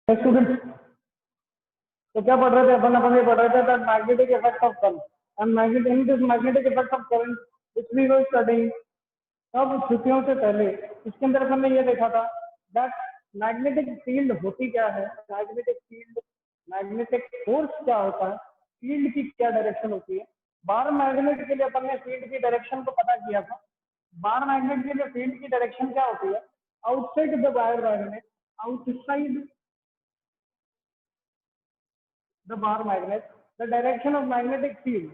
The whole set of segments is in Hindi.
स्टूडेंट, तो क्या पढ़ रहे थे अपन ये पढ़ रहे थे that magnetic effect of current and magnetic effect of current which we were studying तब छुट्टियों से पहले। इसके अंदर अपन ने ये देखा था दैट मैग्नेटिक फील्ड होती क्या है, मैग्नेटिक फील्ड, मैग्नेटिक फोर्स क्या होता है, फील्ड की क्या डायरेक्शन होती है। बार मैग्नेट के लिए अपन ने फील्ड की डायरेक्शन को पता किया था। बार मैग्नेट के लिए फील्ड की डायरेक्शन क्या होती है, outside the bar magnet, outside the bar magnet, the direction of magnetic field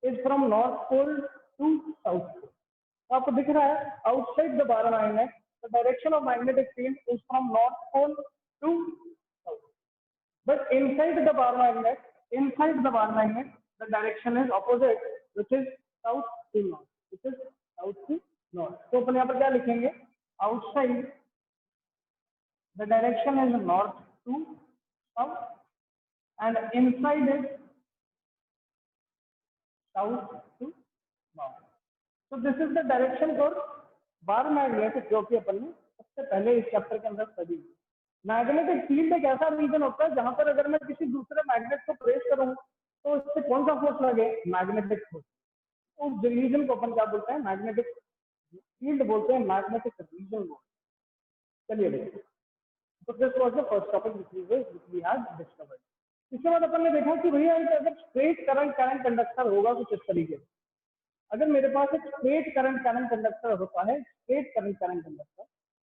is from north pole to south pole. तो आपको दिख रहा है outside the bar magnet, the direction of magnetic field is from north pole to south. But inside the bar magnet, the direction is opposite, which is south to north. Which is south to north. तो अपन यहाँ पर क्या लिखेंगे? Outside the direction is north to south. And inside is south to north. So this is the direction for bar magnet, जो कि अपन ने सबसे पहले इस चैप्टर के अंदर स्टडी की। मैग्नेटिक फील्ड एक ऐसा रीजन होता है जहां पर अगर मैं किसी दूसरे मैग्नेट को प्रेस करूं तो इससे कौन सा फोर्स लगे, मैग्नेटिक फोर्स। उस रीजन को अपन क्या बोलते हैं, मैग्नेटिक फील्ड बोलते हैं, मैग्नेटिक रीजन बोलते हैं। चलिए देखिए, तो this was the first topic which we had discovered. इसके बाद अपन ने देखा कि भैया अगर स्ट्रेट करंट कंडक्टर होगा कुछ इस तरीके से, अगर मेरे पास एक स्ट्रेट करंट कंडक्टर होता है, स्ट्रेट करंट कंडक्टर,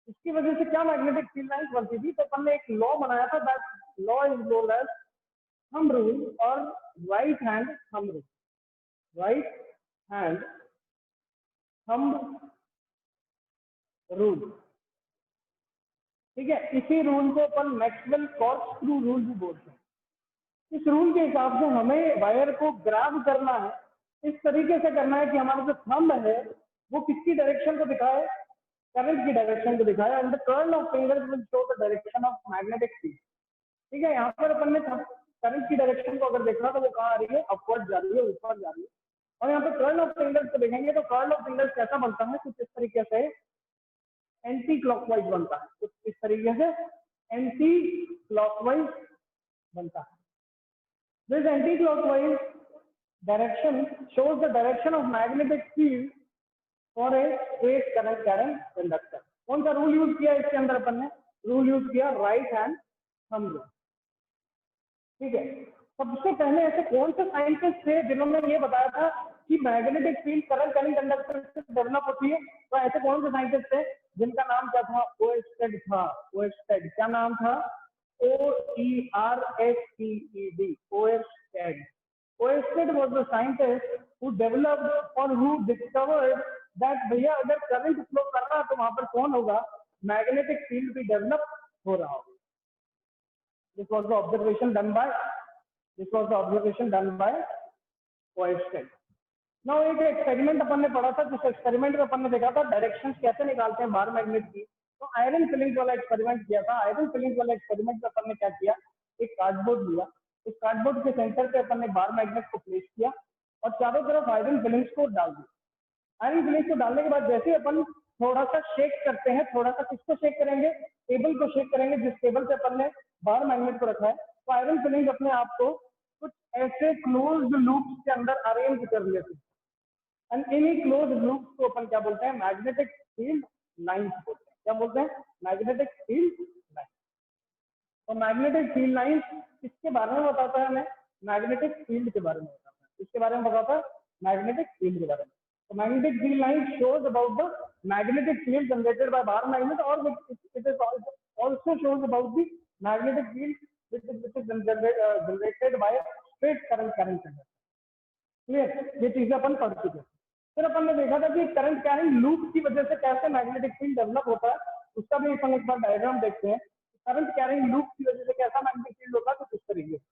इसकी वजह से क्या मैग्नेटिक फील्ड लाइंस बनती थी। तो अपन ने एक लॉ बनाया था, that law is known as thumb rule और right hand thumb rule, right hand thumb rule. ठीक है, इसी रूल को अपन मैक्सवेल कॉर्कस्क्रू रूल भी बोलते हैं। इस रूल के हिसाब से हमें वायर को ग्रैब करना है, इस तरीके से करना है कि हमारा जो थंब है वो किसकी डायरेक्शन को दिखाए, करंट की डायरेक्शन को दिखाए, and the curl of fingers will show the direction of magnetic field. ठीक है, यहाँ पर अपन ने करंट की डायरेक्शन को अगर देखा तो वो कहाँ आ रही है, अपवर्ड जा रही है, ऊपर जा रही है। और यहाँ पे कर्ल ऑफ फिंगर्स को देखेंगे तो कर्ल ऑफ फिंगर्स कैसा बनता है, कुछ इस तरीके से एंटी क्लॉकवाइज बनता है, कुछ इस तरीके से एंटी क्लॉकवाइज बनता है। This anti-clockwise direction shows the direction of magnetic field for a straight current conductor. कौन सा रूल यूज किया इसके अंदर अपन ने, रूल यूज किया राइट हैंड थंब रूल। ठीक है, सबसे पहले ऐसे कौन से साइंटिस्ट थे जिन्होंने ये बताया था कि मैग्नेटिक फील्ड करंट कंडक्टर से डेवलप होती है। तो ऐसे कौन से साइंटिस्ट थे जिनका नाम क्या था, ओएरस्टेड था। ओएरस्टेड, क्या नाम था, OERSTED, Oersted. Oersted was the scientist who developed or who discovered that भैया अगर करंट फ्लो कर रहा है तो वहां पर कौन होगा, मैग्नेटिक फील्ड भी डेवलप हो रहा होगा। This was the observation done by Oersted. Now एक एक्सपेरिमेंट अपन ने पढ़ा था, जिस एक्सपेरिमेंट में अपन ने देखा था डायरेक्शंस कैसे निकालते हैं बार मैग्नेट की। तो आयरन फिलिंग्स वाला एक्सपेरिमेंट किया था। आयरन फिलिंग्स वाला एक्सपेरिमेंट में अपन ने क्या किया, एक कार्डबोर्ड लिया, उस कार्डबोर्ड के सेंटर पे अपन ने बार मैग्नेट को प्लेस किया और चारों तरफ आयरन फिलिंग्स को डाल दिया। आयरन फिलिंग्स को डालने के बाद जैसे अपन थोड़ा सा शेक करते हैं, थोड़ा सा किसको शेक करेंगे, टेबल को शेक करेंगे, जिस टेबल पे अपन ने बार मैग्नेट को रखा है, तो आयरन फिलिंग्स अपने आप को कुछ ऐसे क्लोज्ड लूप्स के अंदर अरेंज कर लेते हैं। एंड इन्हीं क्लोज लूप्स को अपन क्या बोलते हैं, मैग्नेटिक फील्ड लाइंस बोलते हैं। क्या बोलते हैं, मैग्नेटिक फील्ड लाइंस। तो मैग्नेटिक फील्ड लाइंस किसके बारे में बताता है हमें, मैग्नेटिक फील्ड के बारे में बताता है। इसके बारे में बताता है, मैग्नेटिक फील्ड के बारे में। तो magnetic field lines shows about the magnetic field generated by bar magnet और it is also shows about the magnetic field which is generated by straight current conductor। Clear, ये चीजें अपन पढ़ चुके हैं। फिर अपन ने देखा था कि करंट कैरिंग लूप की वजह से कैसे मैग्नेटिक फील्ड डेवलप होता है, उसका भी अपन एक बार डायग्राम देखते हैं। करंट कैरिंग लूप की वजह से कैसा मैग्नेटिक फील्ड होता है, तो किस तरीके से।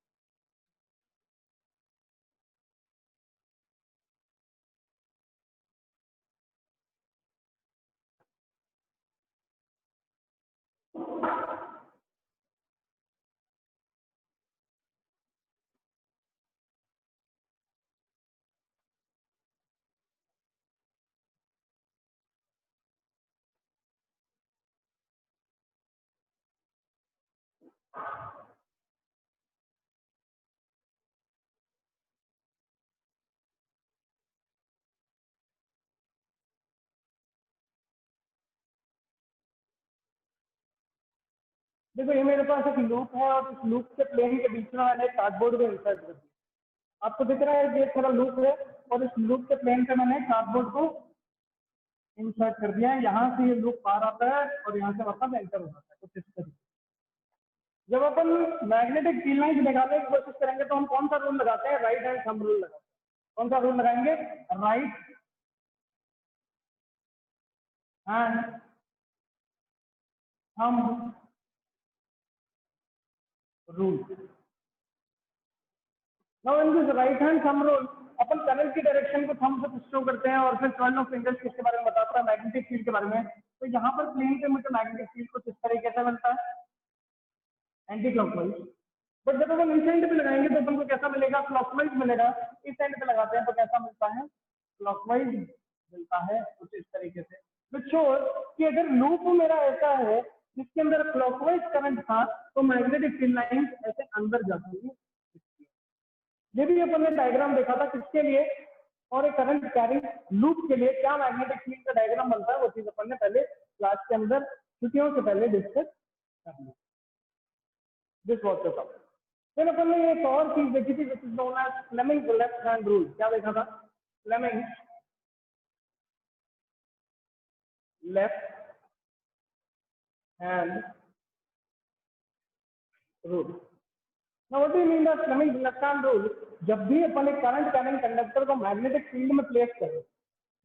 देखो ये मेरे पास एक लूप है और इस लूप के प्लेन के बीच में मैंने कार्डबोर्ड को इंसर्ट कर दिया। आपको दिख रहा है कि ये थोड़ा लूप है और इस लूप के प्लेन पे मैंने कार्डबोर्ड को इंसर्ट कर दिया है। यहाँ से ये लूप पार आता है और यहाँ से वापस एंटर हो जाता है कुछ इस तरीके। जब अपन मैग्नेटिक फील्ड लाइन निकालने की कोशिश करेंगे तो हम कौन सा रूल लगाते हैं? राइट हैंड थंब रूल लगाते हैं। कौन सा रूल लगाएंगे? Right hand thumb rule. Now in this right hand thumb rule upon current की डायरेक्शन को थंब से शो करते हैं और फिर 12 ऑफ फिंगर्स किसके बारे में बताता है? मैग्नेटिक फील्ड के बारे में। तो यहाँ पर प्लेन पे मुझे मैग्नेटिक फील्ड कुछ इस तरीके से मिलता है एंटी क्लॉकवाइज। बट जब अपन इस एंड पे लगाएंगे तो अपन को कैसा मिलेगा? क्लॉकवाइज मिलेगा। इस एंड पे लगाते हैं तो कैसा मिलता है? क्लॉकवाइज मिलता है कुछ इस तरीके से। विच शोज कि अगर लूप मेरा ऐसा है जिसके अंदर क्लॉकवाइज करंट था तो मैग्नेटिक फील्ड लाइंस ऐसे अंदर जाती है। ये भी अपन ने डायग्राम देखा था किसके लिए? और एक करंट कैरिंग लूप के लिए क्या मैग्नेटिक फील्ड का डायग्राम बनता है वो चीज अपन ने पहले क्लास के अंदर छुट्टियों से पहले डिस्कस कर ली। This was the topic. फिर अपन ने एक और चीज देखी थी which is known as Fleming left hand rule. क्या देखा था? Fleming left hand rule. Now what do you mean by Fleming's left hand rule? जब भी अपन एक करंट कैरिंग कंडक्टर को मैग्नेटिक फील्ड में प्लेस करें,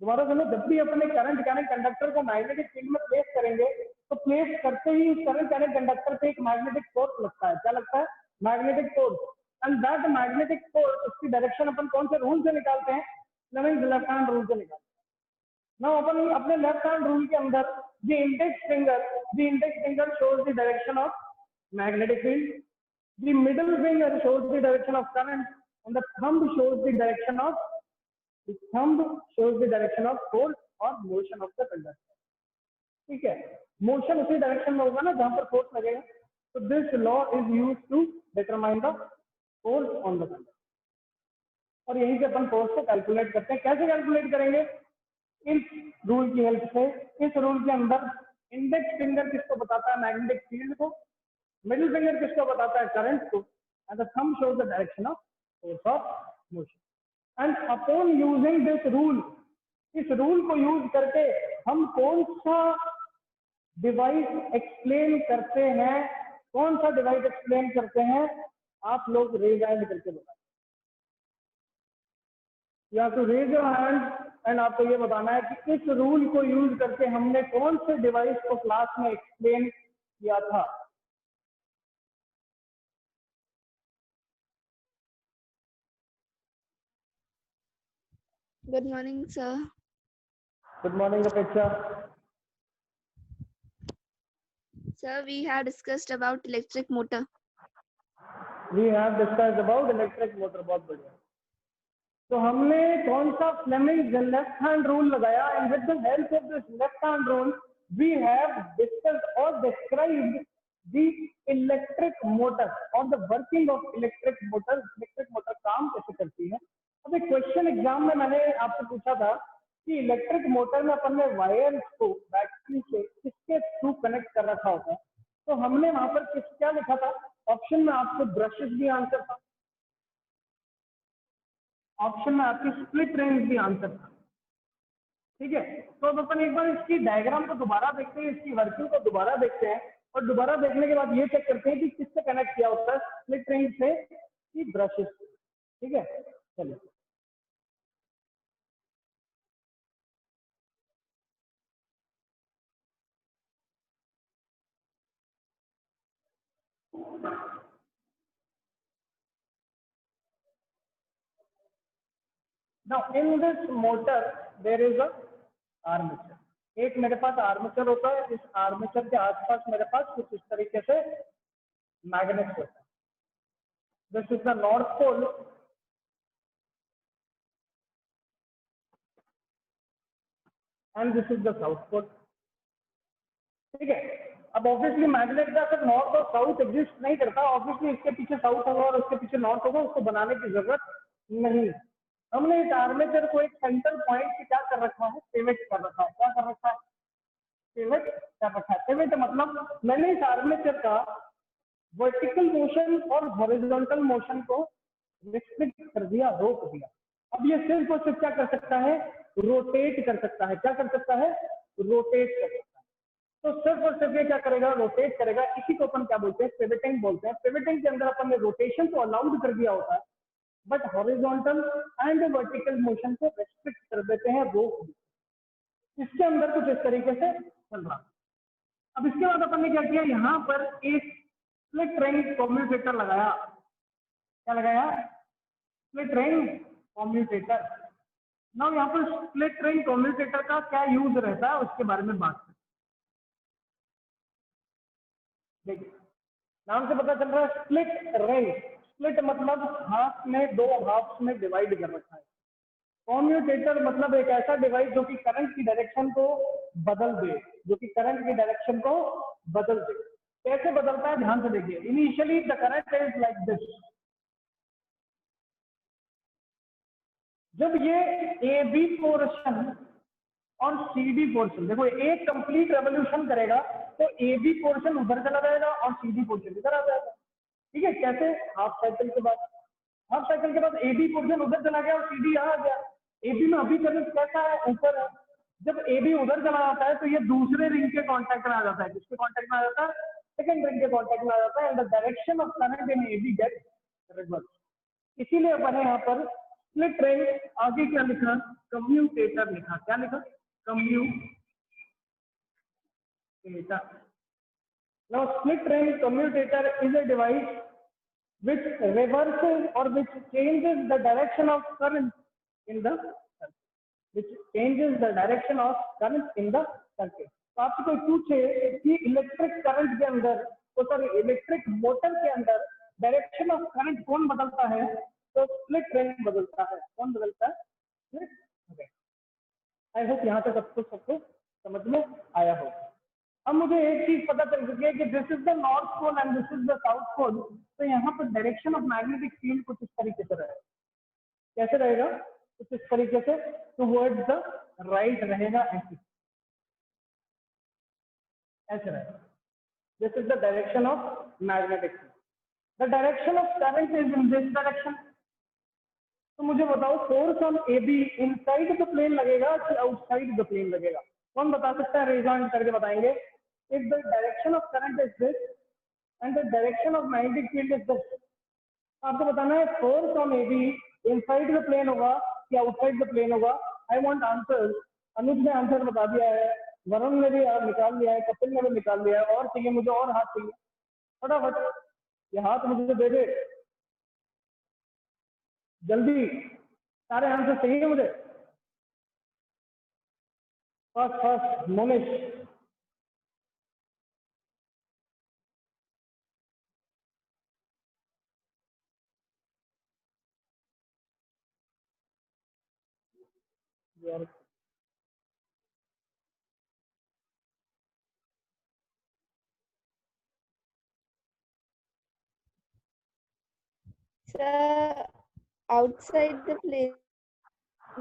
दोबारा सुनो, जब भी अपन एक करंट कैरिंग कंडक्टर को मैग्नेटिक फील्ड में प्लेस करेंगे तो प्लेस करते ही करंट कैरिंग कंडक्टर पे एक मैग्नेटिक फोर्स लगता है। क्या लगता है? Magnetic force. And that magnetic force उसकी डायरेक्शन अपन कौन से रूल से निकालते हैं? फ्लेमिंग लेफ्ट हैंड रूल से निकालते हैं। नाउ अपन अपने लेफ्ट हैंड रूल के अंदर the index finger shows the direction of magnetic field, the middle finger shows the direction of current and the thumb shows the direction of force or motion of the conductor. ठीक है, मोशन उसी डायरेक्शन में होगा ना जहां पर फोर्स लगेगा। तो this law is use to determine the force on the conductor और यहीं से अपन फोर्स को कैलकुलेट करते हैं। कैसे कैलकुलेट करेंगे? इस रूल की हेल्प से। इस रूल के अंदर इंडेक्स फिंगर किसको बताता है? मैग्नेटिक फील्ड को। मिडिल फिंगर किसको बताता है? करंट को। And the thumb shows the direction of force of motion. And upon using this rule, इस रूल को यूज करके हम कौन सा डिवाइस एक्सप्लेन करते हैं? कौन सा डिवाइस एक्सप्लेन करते हैं? आप लोग रेज हैंड करके बताएं। या तो रेज योर हैंड एंड आपको ये बताना है कि इस रूल को यूज करके हमने कौन से डिवाइस को क्लास में एक्सप्लेन किया था। Good morning, sir. Good morning, Apeksha. Sir, we have discussed about electric motor. We have discussed about electric motor. बहुत बढ़िया। तो हमने कौन सा फ्लेमिंग लेफ्ट हैंड रूल लगाया? And with the help of this left hand rule we have discussed और डिस्क्राइब्ड द इलेक्ट्रिक मोटर और the working of electric motor. Electric motor काम कैसे करती है? अब एक क्वेश्चन एग्जाम में मैंने आपसे पूछा था कि इलेक्ट्रिक मोटर में अपन ने वायर्स को बैटरी से किसके थ्रू कनेक्ट कर रखा होता है। तो हमने वहां पर क्या लिखा था? ऑप्शन में आपको ब्रशेस भी आंसर था, ऑप्शन में आपकी स्प्लिट रेंज भी आंसर था। ठीक है, तो अब अपन एक बार इसकी डायग्राम को दोबारा देखते हैं, इसकी वर्किंग को दोबारा देखते हैं और दोबारा देखने के बाद ये चेक करते हैं कि किससे कनेक्ट किया होता है, स्प्लिट रेंज से कि ब्रशेस से। ठीक है, चलिए। Now in this motor there is a armature. एक मेरे पास आर्मेचर होता है, इस आर्मेचर के आसपास मेरे पास कुछ इस तरीके से मैग्नेट्स होता है। This is the north pole and this is the south pole. ठीक है, अब ऑब्वियसली मैग्नेट का सिर्फ नॉर्थ और साउथ एग्जिस्ट नहीं करता, ऑब्वियसली इसके पीछे साउथ होगा और उसके पीछे नॉर्थ होगा, उसको बनाने की जरूरत नहीं है। हमने इस आर्मेचर को एक सेंटर पॉइंट से क्या कर रखा है? पिवट कर रखा है। क्या कर रखा है? पिवट कर रखा है। पिवट मतलब मैंने इस आर्मेचर का वर्टिकल मोशन और हॉरिजॉन्टल मोशन को रिस्ट्रिक्ट कर दिया, रोक दिया। अब ये सिर्फ और सिर्फ क्या कर सकता है, रोटेट कर सकता है। क्या कर सकता है, रोटेट कर सकता है। तो सिर्फ और सिर्फ ये क्या करेगा, रोटेट करेगा। इसी को अपन क्या बोलते हैं, पिवटिंग बोलते हैं। पिवटिंग के अंदर अपन ने रोटेशन तो अलाउड कर दिया होता है, but horizontal and vertical motion को रेस्ट्रिक्ट कर देते हैं, रोक देते हैं। इसके अंदर कुछ इस तरीके से चल रहा। अब इसके बाद अपन ने क्या किया, यहाँ पर एक स्प्लिट रिंग कम्यूटेटर लगाया। क्या लगाया, स्प्लिट रिंग कम्यूटेटर। ना यहाँ पर स्प्लिट रिंग कम्यूटेटर का क्या यूज रहता है उसके बारे में बात करें। देखिए नाम से पता चल रहा है स्प्लिट रिंग। स्प्लिट मतलब हाफ में, दो हाफ्स में डिवाइड कर रखा है। कम्यूटेटर मतलब एक ऐसा डिवाइस जो कि करंट की डायरेक्शन को बदल दे, जो कि करंट की डायरेक्शन को बदल दे। कैसे बदलता है, ध्यान से देखिए। Initially the current is like this. जब ये ए बी पोर्शन और सी डी पोर्शन, देखो एक कंप्लीट रेवोल्यूशन करेगा तो ए बी पोर्शन उधर चला जाएगा और सी डी पोर्शन इधर आ जाएगा। ठीक है, कैसे, हाफ साइकिल के बाद, हाफ साइकिल के बाद ए बी पोर्शन उधर चला गया और सी डी यहाँ आ गया। ए बी में अभी करंट कैसा है, ऊपर है। जब ए बी उधर चला जाता है तो ये दूसरे रिंग के कांटेक्ट में आ जाता है। किसके कांटेक्ट में आ जाता है, सेकंड रिंग के कांटेक्ट में आ जाता है। And the direction of current in A B get reverse. इसीलिए मैंने यहाँ पर स्प्लिट रिंग, आगे क्या लिखा, कम्यूटेटर लिखा। क्या लिखा, commutator. Now split ring commutator is a device which reverses or which changes the direction of current in the circuit. Which changes the direction of current in the circuit. तो आपसे कोई पूछे कि इलेक्ट्रिक करंट के अंदर, तो सॉरी इलेक्ट्रिक मोटर के अंदर डायरेक्शन ऑफ करंट कौन बदलता है, तो स्प्लिट रिंग बदलता है। कौन बदलता है, स्प्लिट रिंग। आई होप यहाँ तक सबको समझ में आया हो। अब मुझे एक चीज पता चल चुकी है कि this is the north pole and this is the south pole. तो यहाँ पर डायरेक्शन ऑफ मैग्नेटिक फील्ड कुछ इस तरीके से रहेगा। कैसे रहेगा, कुछ इस तरीके से, टुवर्ड्स द राइट रहेगा, ऐसे रहेगा। This is the direction of magnetic field. The direction of current is in this direction. तो मुझे बताओ force on A B inside the plane लगेगा कि आउटसाइड द प्लेन लगेगा, कौन बता सकता है, रेज ऑन करके बताएंगे। If the direction of current is this and the direction of magnetic field is this, आपको बताना है force on A B inside the plane होगा कि आउटसाइड द प्लेन होगा। I want answer. अनुज ने आंसर बता दिया है, वरुण ने भी निकाल लिया है, कपिल ने भी निकाल लिया है। और चाहिए मुझे, और हाथ चाहिए, फटाफट ये हाथ मुझे दे दे जल्दी, सारे आंसर चाहिए मुझे। First Monish. Sir, outside the plane.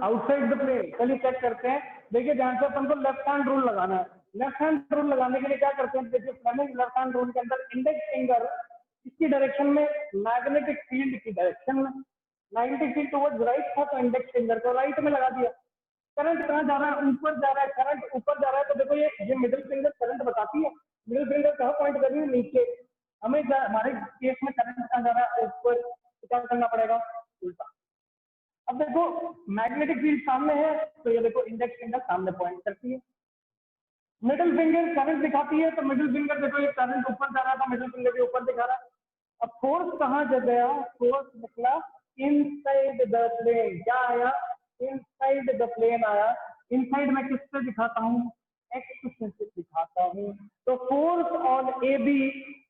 Outside the plane, चलिए चेक करते हैं। देखिए ध्यान से, अपन को लेफ्ट हैंड रूल लगाना है। लेफ्ट हैंड रूल लगाने के लिए क्या करते हैं, देखिए फ्लेमिंग लेफ्ट हैंड रूल के अंदर इंडेक्स फिंगर इसकी डायरेक्शन में, मैग्नेटिक फील्ड की डायरेक्शन में, मैग्नेटिक फील्ड टुवर्ड्स राइट था तो इंडेक्स फिंगर को राइट में लगा दिया। करंट कहाँ जा रहा है, ऊपर जा रहा है। करंट ऊपर जा रहा है तो देखो ये मिडिल फिंगर करंट बताती है। मिडिल फिंगर कहाँ पॉइंट कर रही है, नीचे। हमें हमारे केस में करंट कहाँ जा रहा है, ऊपर। क्या करना पड़ेगा, उल्टा। अब देखो मैग्नेटिक फील्ड सामने है तो ये देखो इंडेक्स फिंगर सामने पॉइंट करती है। मिडिल फिंगर करंट दिखाती है तो मिडिल फिंगर देखो ये करंट ऊपर जा रहा था, मिडिल फिंगर भी ऊपर दिखा रहा है। अब फोर्स कहाँ जा गया, फोर्स निकला इनसाइड द प्लेन। क्या आया, इनसाइड द प्लेन आया। इनसाइड में किससे दिखाता हूँ, एक्स से दिखाता हूँ। तो force on A B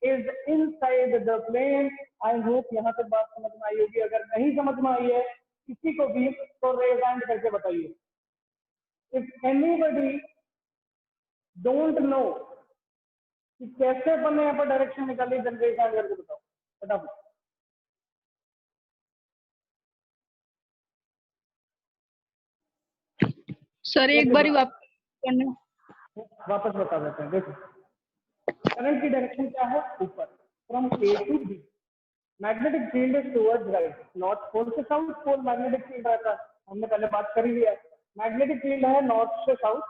is inside the plane. I hope यहाँ तक बात समझ में आई होगी। अगर नहीं समझ में आई है किसी को भी तो रेज हैंड करके बताइए। इफ एनीबडी डोंट नो कि कैसे अपन ने यहाँ पर डायरेक्शन निकाली, देन रेज हैंड करके बताओ फटाफट। सर एक बार वापस करना। वापस बता देते हैं। देखो करंट की डायरेक्शन क्या है, ऊपर, from A to B. Magnetic field is towards right, north pole से साउथ पोल मैग्नेटिक फील्ड रहता है, हमने पहले बात करी हुई है। मैग्नेटिक फील्ड है नॉर्थ से साउथ,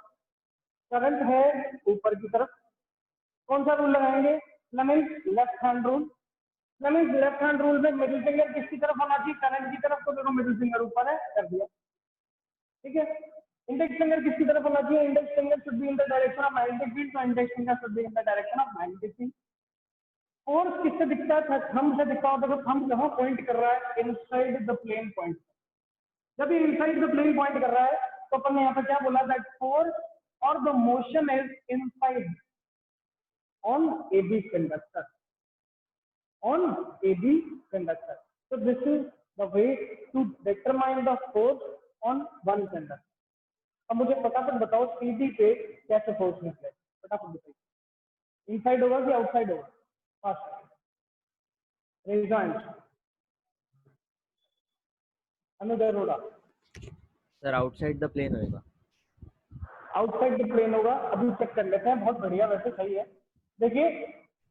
करंट है ऊपर की तरफ। कौन सा रूल लगाएंगे, Fleming's left hand rule. Fleming's left hand rule में मिडिल फिंगर किसकी तरफ होना चाहिए, करंट की तरफ, तो देखो मिडिल फिंगर ऊपर है, कर दिया, ठीक है। इंडेक्स फिंगर किसकी तरफ होना चाहिए, index finger should be in the direction of magnetic field, तो index finger should be in the direction of magnetic field. Force किससे दिखता है, थंब से दिखता होता है, तो थंब कहाँ पॉइंट कर रहा है, इनसाइड द प्लेन पॉइंट। जब ये इनसाइड द प्लेन पॉइंट कर रहा है तो अपन ने यहाँ पे क्या बोला, दैट फोर्स और the motion is inside on A B conductor, on AB conductor. So this is the way to determine the force on one conductor. अब मुझे फटाफट बताओ CD पे कैसे फोर्स निकले, फटाफट बताइए, इनसाइड होगा कि आउटसाइड होगा, fast raise hand. Anuj Arora, sir outside the plane होएगा। आउटसाइड द प्लेन होगा, अभी चेक कर लेते हैं, बहुत बढ़िया, वैसे सही है। देखिए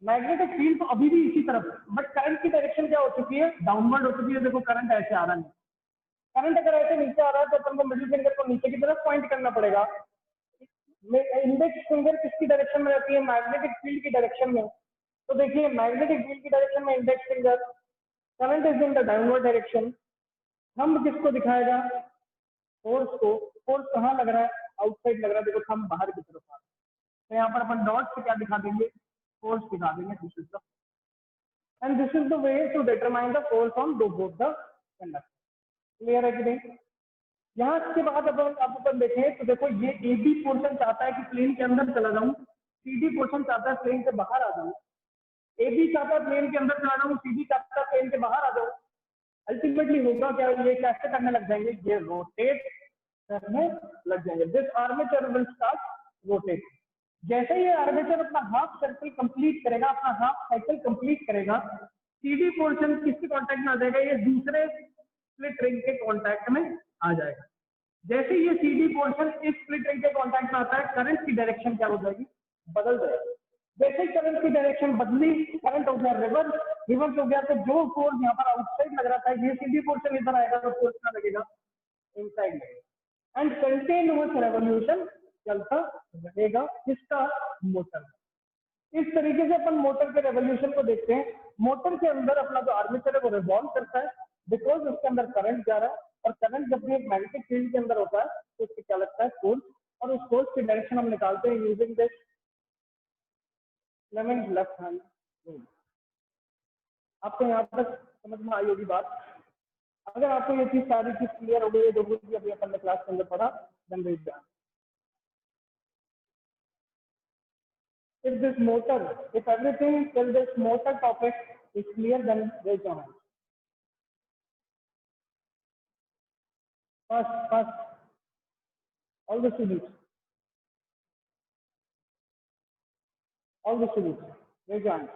मैग्नेटिक फील्ड तो अभी भी इसी तरफ, बट करंट की डायरेक्शन क्या हो चुकी है, डाउनवर्ड हो चुकी है। देखो करंट ऐसे आ रहा है, करंट अगर ऐसे नीचे आ रहा है तो अपन को मिडिल फिंगर को नीचे की तरफ पॉइंट करना पड़ेगा। इंडेक्स फिंगर किसकी डायरेक्शन में रहती है, मैग्नेटिक फील्ड की डायरेक्शन में। तो देखिए मैग्नेटिक फील्ड की डायरेक्शन में index finger, current is in the downward direction. Thumb किसको दिखाएगा, फोर्स को। फोर्स कहाँ लग रहा है, आउटसाइड लग रहा है, देखो थंब बाहर की तरफ आ रहा है, तो यहाँ पर अपन डॉट से क्या दिखा देंगे, फोर्स दिखा देंगे, this is the, and this is the way to determine the force on both the conductor. Clear है कि नहीं। यहाँ के बाद अपन देखें तो देखो ये ए बी पोर्शन चाहता है कि प्लेन के अंदर चला जाऊं, सी डी पोर्शन चाहता है प्लेन से बाहर आ जाऊं। ए बी चाहता है प्लेन के अंदर चला जाऊं, सी डी चाहता है प्लेन के बाहर आ जाऊं। अल्टीमेटली होगा क्या, ये कैसे करने लग जाएंगे, ये रोटेट करने लग जाएंगे। This armature will start rotate. जैसे ये आर्मेचर अपना हाफ सर्कल कंप्लीट करेगा, अपना हाफ साइकिल कंप्लीट करेगा, सीडी पोर्शन किसके कांटेक्ट में आ जाएगा, ये दूसरे स्प्लिट रिंग के कांटेक्ट में आ जाएगा। जैसे ये सीडी पोर्शन इस स्प्लिट रिंग के कांटेक्ट में आता है, करंट की डायरेक्शन क्या हो जाएगी, बदल जाएगी। जैसे करंट की डायरेक्शन बदली, करंट हो गया रिवर्स, रिवर्स हो गया, तो जो फोर्स यहाँ पर आउटसाइड लग रहा था, ये सीडी पोर्शन इधर आएगा तो फोर्स क्या लगेगा, इनसाइड लगेगा। एंड कंटिन्यूअस रेवोल्यूशन चलता रहेगा किसका, मोटर। इस तरीके से अपन मोटर के रेवोल्यूशन को देखते हैं। मोटर के अंदर अपना जो आर्मेचर है वो रिवॉल्व करता है, बिकॉज उसके अंदर करंट जा रहा है, और करंट जब भी एक मैग्नेटिक फील्ड के अंदर होता है तो उससे क्या लगता है, फोर्स, और उस फोर्स की डायरेक्शन हम निकालते हैं using this Fleming's left hand rule. आपको यहाँ तक समझ में आई होगी बात। अगर आपको ये चीज सारी चीज क्लियर हो गई है, जो भी अभी अपन ने क्लास के अंदर पढ़ा, then raise that. If this motor, if everything till this motor topic is clear, then raise your hand. First, all the students, raise your hand.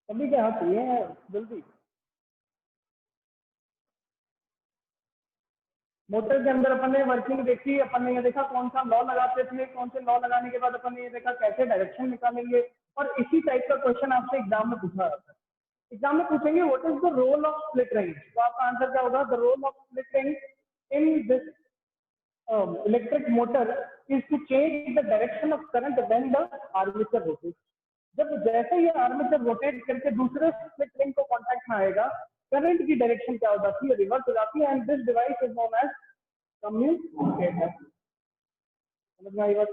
सभी के हाथ ये है, जल्दी। मोटर के अंदर अपन ने वर्किंग देखी, अपन ने ये देखा कौन सा लॉ लगाते थे, कौन से लॉ लगाने के बाद अपन ने ये देखा कैसे डायरेक्शन निकालेंगे, और इसी टाइप का क्वेश्चन आपसे एग्जाम में पूछा जाता है। एग्जाम में पूछेंगे what is the role of split ring, तो आपका आंसर क्या होगा, the role of split ring in this electric motor is to change the direction of current when the armature rotates. जब जैसे ये आर्मेचर रोटेट करके दूसरे स्प्लिट रिंग को कांटेक्ट में आएगा, करंट की डायरेक्शन क्या हो जाती है, रिवर्स हो जाती है, and this device is known as commutator. समझ में आई बात,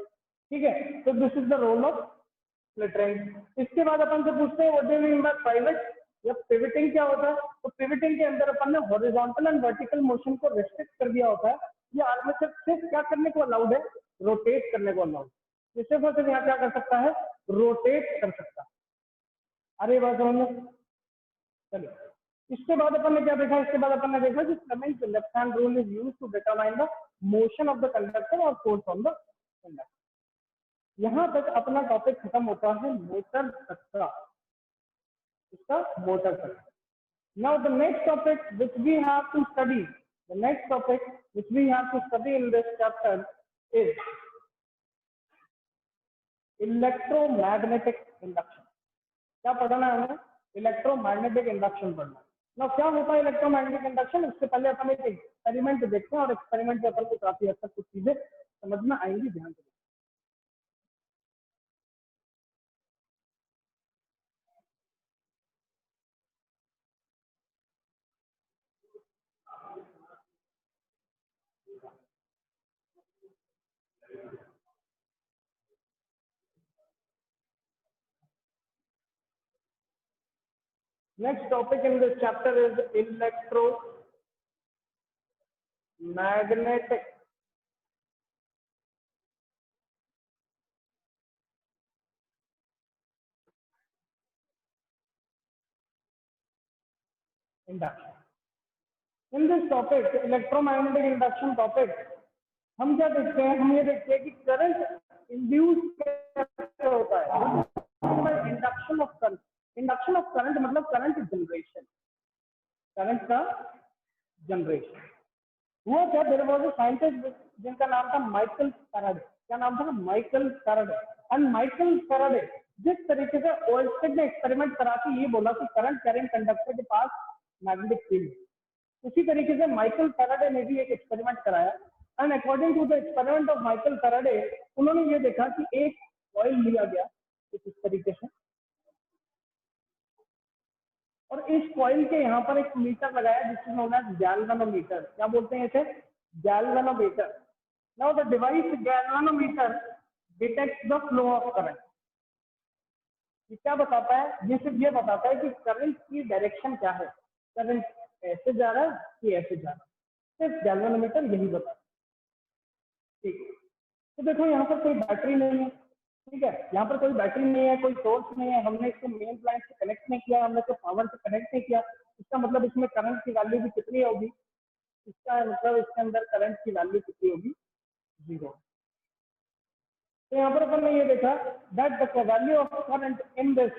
ठीक है। तो this is the role of split ring. इसके बाद अपन से पूछते हैं what do you mean by pivot या पिवटिंग क्या होता है। तो पिवटिंग के अंदर अपन ने हॉरिजॉन्टल एंड वर्टिकल मोशन को रिस्ट्रिक्ट कर दिया होता है। ये आर्मेचर सिर्फ क्या करने को अलाउड है, रोटेट करने को अलाउड। ये सिर्फ और सिर्फ यहाँ क्या कर सकता है, रोटेट कर सकता है। अरे बात समझ, चलिए। इसके बाद अपन ने क्या देखा, इसके बाद अपन ने देखा कि Fleming's left hand rule is used to determine the motion of the conductor और फोर्स ऑन द कंडक्टर। यहां तक अपना टॉपिक खत्म होता है मोटर तक का, इसका मोटर तक। Now the next topic which we have to study, the next topic which we have to study in this chapter is electromagnetic induction. क्या पढ़ना है हमें? इलेक्ट्रोमैग्नेटिक इंडक्शन पढ़ना है। ना क्या होता है इलेक्ट्रोमैग्नेटिक इंडक्शन? इससे पहले अपन एक एक्सपेरिमेंट देखते हैं और एक्सपेरिमेंट के अपन को काफी हद तक कुछ चीजें समझ में आएंगी, ध्यान से। Next topic in this chapter is electromagnetic induction. In this topic, electromagnetic induction topic, हम क्या देखते हैं? हम ये देखते हैं कि करंट इंड्यूस कैसे होता है। Induction of current, induction of current मतलब करंट जनरेशन, करंट का जनरेशन हुआ क्या? देयर वाज अ साइंटिस्ट जिनका नाम था माइकल फैराडे। क्या नाम था? Michael Faraday. And Michael Faraday जिस तरीके से ओयस्टेड ने एक्सपेरिमेंट करा के ये बोला कि करंट कैरिंग कंडक्टर के पास मैग्नेटिक फील्ड, उसी तरीके से माइकल फैराडे ने भी एक एक्सपेरिमेंट कराया। And according to the experiment of Michael Faraday, उन्होंने ये देखा कि एक कॉइल लिया गया इस तरीके से, और इस कॉइल के यहाँ पर एक मीटर लगाया जिसको नोन एज गैल्वेनोमीटर। क्या बोलते हैं इसे? Galvanometer. Now the device galvanometer detects the flow of current. ये क्या बताता है? ये सिर्फ ये बताता है कि करंट की डायरेक्शन क्या है, करंट ऐसे जा रहा है कि ऐसे जा रहा है, सिर्फ गैल्वेनोमीटर यही बताता है। ठीक है, तो देखो यहाँ पर कोई बैटरी नहीं है, ठीक है, यहाँ पर कोई बैटरी नहीं है, कोई सोर्स नहीं है, हमने इसको मेन लाइन से कनेक्ट नहीं किया, हमने इसको पावर से कनेक्ट नहीं किया। इसका मतलब इसमें करंट की वैल्यू भी कितनी होगी? इसका मतलब इसके अंदर करंट की वैल्यू कितनी होगी? 0। तो यहाँ पर अपन ने ये देखा that the value of current in this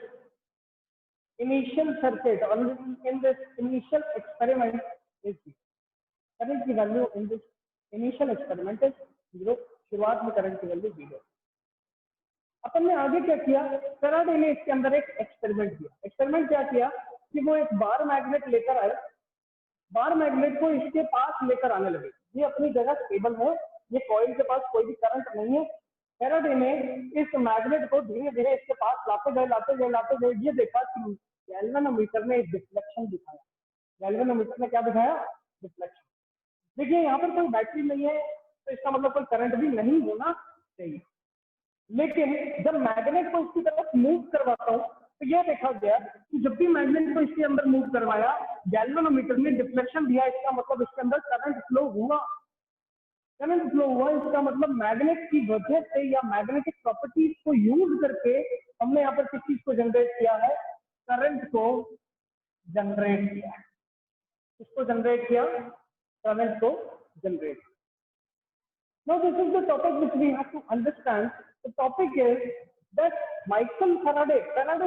initial circuit और in this initial experiment is, current की value in this initial experiment is 0। शुरुआत में करंट की वैल्यू 0। अपन ने आगे क्या किया? फैराडे ने इसके अंदर एक एक्सपेरिमेंट किया। एक्सपेरिमेंट क्या किया कि वो एक बार मैग्नेट लेकर आए, बार मैग्नेट को इसके पास लेकर आने लगे। ये अपनी जगह स्टेबल है, ये कॉइल के पास कोई भी करंट नहीं है। फैराडे ने इस मैग्नेट को धीरे धीरे इसके पास लाते गए। ये देखा कि गैल्वेनोमीटर ने एक डिफ्लेक्शन दिखाया। गैल्वेनोमीटर ने क्या दिखाया? डिफ्लेक्शन। देखिए यहाँ पर कोई बैटरी नहीं है, तो इसका मतलब कोई करंट भी नहीं होना चाहिए। लेकिन जब मैग्नेट को इसकी तरफ मूव करवाता हूँ तो यह देखा गया कि जब भी मैग्नेट को इसके अंदर मूव करवाया, गैल्वेनोमीटर ने डिफ्लेक्शन दिया। इसका मतलब इसके अंदर करंट फ्लो हुआ। करंट फ्लो हुआ इसका मतलब मैग्नेट की वजह से या मैग्नेटिक प्रॉपर्टीज को यूज करके हमने यहाँ पर किस चीज को जनरेट किया है? करंट को जनरेट किया है। किसको जनरेट किया? करंट को generate. Now this is the topic which we have to understand. The topic is that Michael Faraday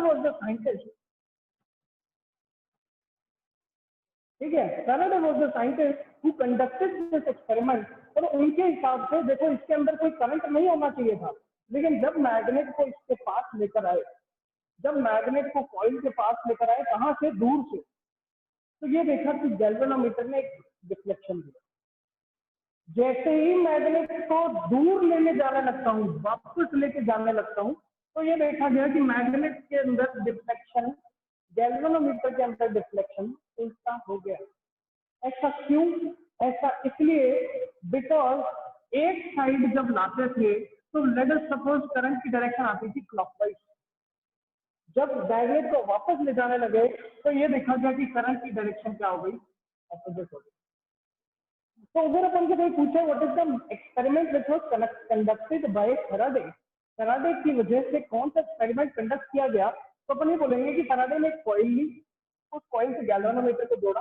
was the scientist. ठीक है, Faraday was the scientist who conducted this experiment. और उनके हिसाब से देखो इसके अंदर कोई करंट नहीं होना चाहिए था, लेकिन जब मैग्नेट को इसके पास लेकर आए, जब मैग्नेट को कॉइल के पास लेकर आए, कहाँ से? दूर से, तो ये देखा कि गैल्वेनोमीटर ने एक डिफ्लेक्शन दिया। जैसे ही मैग्नेट को दूर लेने जाने लगता हूँ, वापस लेके जाने लगता हूँ, तो ये देखा गया कि मैग्नेट के अंदर डिफ्लेक्शन, गैल्वेनोमीटर के अंदर डिफ्लेक्शन उल्टा हो गया। ऐसा क्यों? ऐसा इसलिए बिकॉज एक साइड जब लाते थे तो लेट अस सपोज करंट की डायरेक्शन आती थी क्लॉकवाइज। जब मैग्नेट को वापस ले जाने लगे तो ये देखा गया कि करंट की डायरेक्शन क्या हो गई? ऑपोजिट हो गई। तो अगर अपन से कोई पूछे what is the experiment which was conducted by Faraday, Faraday की वजह से कौन सा एक्सपेरिमेंट कंडक्ट किया गया, तो अपन ये बोलेंगे कि फैराडे ने एक कॉइल ली, उस कॉइल से गैल्वेनोमीटर को जोड़ा।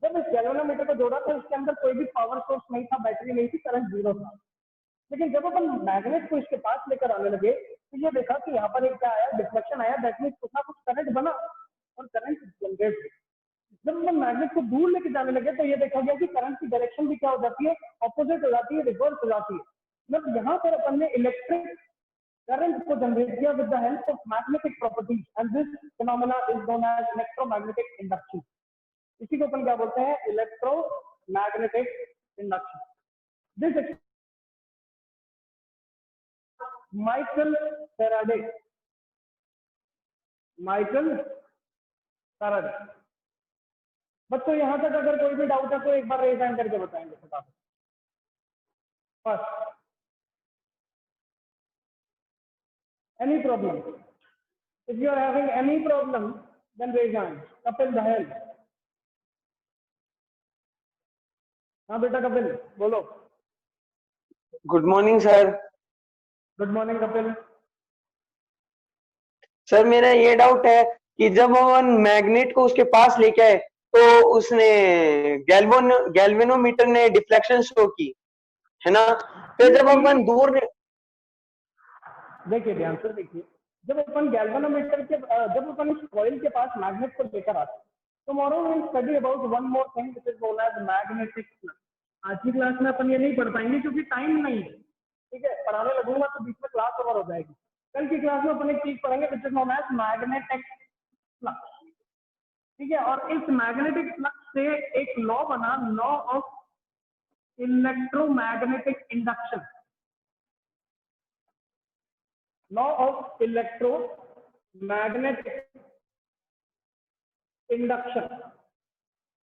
जब इस गैल्वेनोमीटर को जोड़ा तो इसके अंदर कोई भी पावर सोर्स नहीं था, बैटरी नहीं थी, करंट 0 था। लेकिन जब अपन मैग्नेट को इसके पास लेकर आने लगे तो ये देखा कि यहाँ पर एक क्या आया? डिफ्लेक्शन आया। दैट मीन्स कुछ ना कुछ करंट बना और करंट जनरेट हुई। जब हम मैग्नेट को दूर लेके जाने लगे तो ये देखा गया कि करंट की डायरेक्शन भी क्या हो जाती है, ऑपोजिट हो जाती है, रिवर्स हो जाती है। मतलब यहाँ पर अपन ने इलेक्ट्रिक करंट को जनरेट किया with the help of magnetic properties and this phenomena is known as electromagnetic induction. इसी को अपन क्या बोलते हैं, electromagnetic induction. This Michael Faraday, Michael Faraday. बच्चों यहाँ तक अगर कोई भी डाउट है तो एक बार रेज हैंड करके बताएंगे फटाफट। First, any problem? If you are having any problem, then raise hand. Kapil Dahel. हाँ बेटा कपिल बोलो। Good morning sir. Good morning Kapil. Sir मेरा ये डाउट है कि जब हम मैग्नेट को उसके पास लेके आए तो उसने गैल्वेनोमीटर ने डिफ्लेक्शन शो की, है ना। फिर जब अपन दूर, देखिए ध्यान से देखिए, जब अपन गैल्वेनोमीटर के जब अपन इस कॉइल के पास मैग्नेट को लेकर आते हैं, tomorrow we will study about one more thing which is known as magnetic flux. आज की क्लास में अपन ये नहीं पढ़ पाएंगे क्योंकि टाइम नहीं है, ठीक है। पढ़ाने लगूंगा तो बीच में क्लास ओवर हो जाएगी। कल की क्लास में अपन एक चीज पढ़ेंगे which is known as magnetic flux, ठीक है। और इस मैग्नेटिक फ्लक्स से एक लॉ बना, law of electromagnetic induction, law of electromagnetic induction.